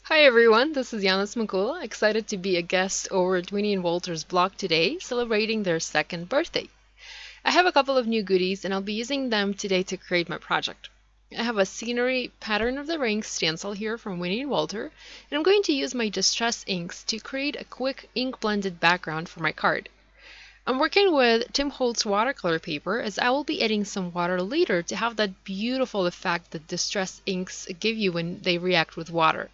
Hi everyone, this is Yanis Makula, excited to be a guest over at Winnie and Walter's blog today, celebrating their second birthday. I have a couple of new goodies and I'll be using them today to create my project. I have a scenery pattern of the ring stencil here from Winnie and Walter, and I'm going to use my Distress inks to create a quick ink blended background for my card. I'm working with Tim Holtz watercolor paper as I will be adding some water later to have that beautiful effect that Distress inks give you when they react with water.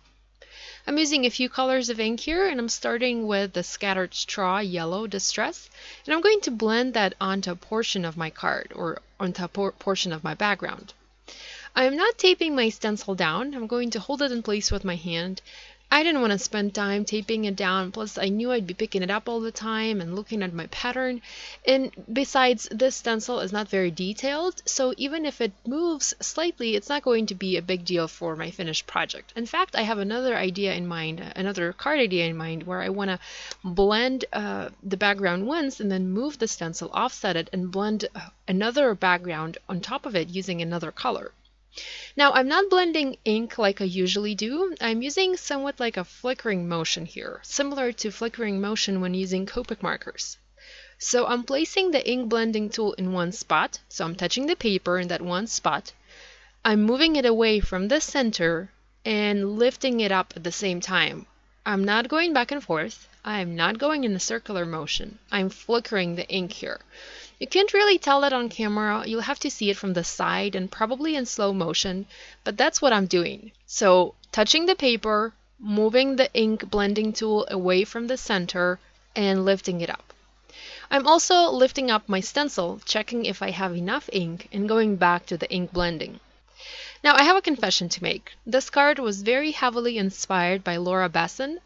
I'm using a few colors of ink here, and I'm starting with the Scattered Straw Yellow Distress, and I'm going to blend that onto a portion of my card, or onto a portion of my background. I'm not taping my stencil down. I'm going to hold it in place with my hand. I didn't want to spend time taping it down, plus I knew I'd be picking it up all the time and looking at my pattern. And besides, this stencil is not very detailed, so even if it moves slightly, it's not going to be a big deal for my finished project. In fact, I have another idea in mind, another card idea in mind, where I want to blend the background once and then move the stencil, offset it, and blend another background on top of it using another color. Now, I'm not blending ink like I usually do. I'm using somewhat like a flickering motion here, similar to flickering motion when using Copic markers. So I'm placing the ink blending tool in one spot, so I'm touching the paper in that one spot. I'm moving it away from the center and lifting it up at the same time. I'm not going back and forth. I'm not going in a circular motion. I'm flickering the ink here. You can't really tell it on camera. You'll have to see it from the side and probably in slow motion, but that's what I'm doing. So touching the paper, moving the ink blending tool away from the center, and lifting it up. I'm also lifting up my stencil, checking if I have enough ink, and going back to the ink blending. Now, I have a confession to make. This card was very heavily inspired by Laura Besson.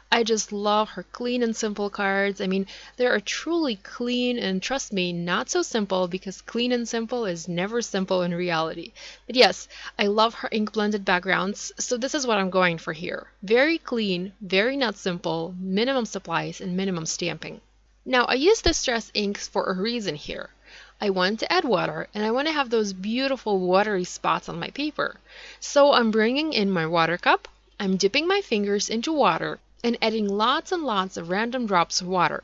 I just love her clean and simple cards. I mean, they are truly clean and, trust me, not so simple, because clean and simple is never simple in reality. But yes, I love her ink blended backgrounds, so this is what I'm going for here. Very clean, very not simple, minimum supplies, and minimum stamping. Now, I use Distress inks for a reason here. I want to add water, and I want to have those beautiful watery spots on my paper. So I'm bringing in my water cup, I'm dipping my fingers into water, and adding lots and lots of random drops of water.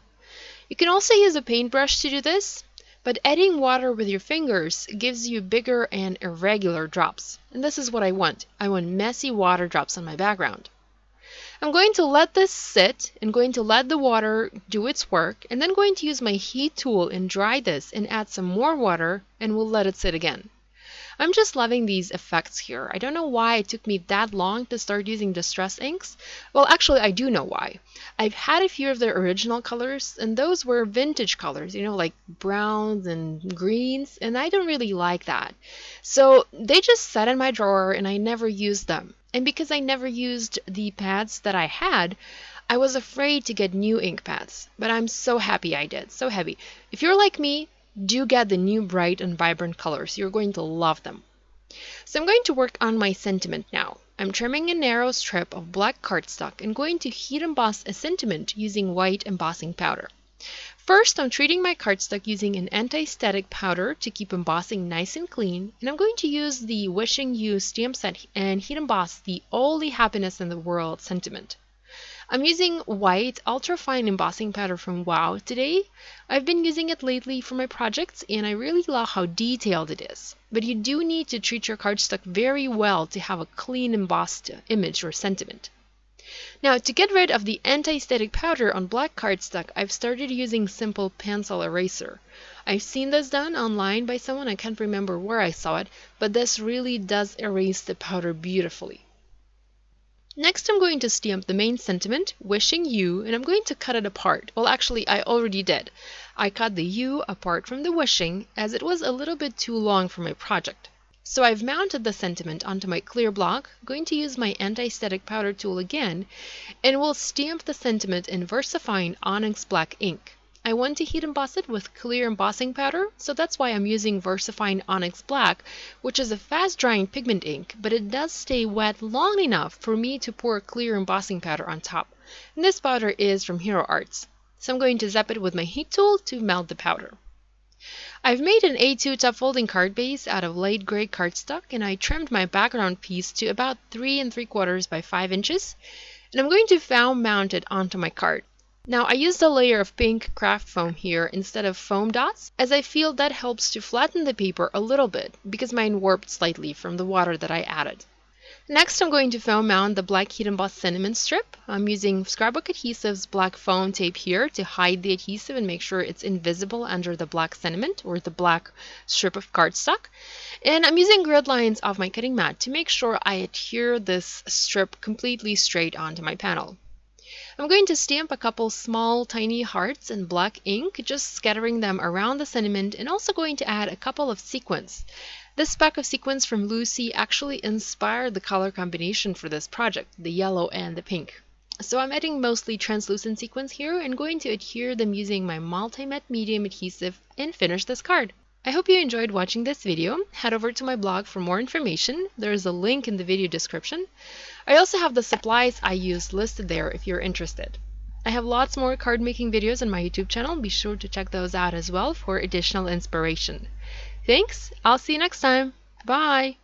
You can also use a paintbrush to do this, but adding water with your fingers gives you bigger and irregular drops. And this is what I want. I want messy water drops on my background. I'm going to let this sit and going to let the water do its work, and then going to use my heat tool and dry this and add some more water, and we'll let it sit again. I'm just loving these effects here. I don't know why it took me that long to start using Distress inks. Well, actually, I do know why. I've had a few of their original colors, and those were vintage colors, like browns and greens, and I don't really like that. So they just sat in my drawer, and I never used them. And because I never used the pads that I had, I was afraid to get new ink pads. But I'm so happy I did. So happy. If you're like me, do get the new bright and vibrant colors. You're going to love them. So I'm going to work on my sentiment now. I'm trimming a narrow strip of black cardstock and going to heat emboss a sentiment using white embossing powder. First, I'm treating my cardstock using an anti-static powder to keep embossing nice and clean, and I'm going to use the Wishing You stamp set and heat emboss the All the Happiness in the World sentiment. I'm using white ultra-fine embossing powder from WOW today. I've been using it lately for my projects, and I really love how detailed it is. But you do need to treat your cardstock very well to have a clean embossed image or sentiment. Now, to get rid of the anti-static powder on black cardstock, I've started using simple pencil eraser. I've seen this done online by someone, I can't remember where I saw it, but this really does erase the powder beautifully. Next, I'm going to stamp the main sentiment, Wishing You, and I'm going to cut it apart. Well, actually, I already did. I cut the U apart from the wishing, as it was a little bit too long for my project. So I've mounted the sentiment onto my clear block, going to use my anti-static powder tool again, and will stamp the sentiment in VersaFine Onyx Black ink. I want to heat emboss it with clear embossing powder, so that's why I'm using VersaFine Onyx Black, which is a fast-drying pigment ink, but it does stay wet long enough for me to pour clear embossing powder on top. And this powder is from Hero Arts. So I'm going to zap it with my heat tool to melt the powder. I've made an A2 top folding card base out of light gray cardstock, and I trimmed my background piece to about 3 3/4 by 5 inches, and I'm going to foam mount it onto my card. Now I used a layer of pink craft foam here instead of foam dots, as I feel that helps to flatten the paper a little bit because mine warped slightly from the water that I added. Next, I'm going to foam mount the black heat embossed cinnamon strip. I'm using Scrapbook Adhesive's black foam tape here to hide the adhesive and make sure it's invisible under the black cinnamon or the black strip of cardstock. And I'm using grid lines off my cutting mat to make sure I adhere this strip completely straight onto my panel. I'm going to stamp a couple small tiny hearts in black ink, just scattering them around the cinnamon, and also going to add a couple of sequins. This speck of sequins from Lucy actually inspired the color combination for this project, the yellow and the pink. So I'm adding mostly translucent sequins here and going to adhere them using my multi-matte medium adhesive and finish this card. I hope you enjoyed watching this video. Head over to my blog for more information. There is a link in the video description. I also have the supplies I used listed there if you're interested. I have lots more card making videos on my YouTube channel. Be sure to check those out as well for additional inspiration. Thanks. I'll see you next time. Bye.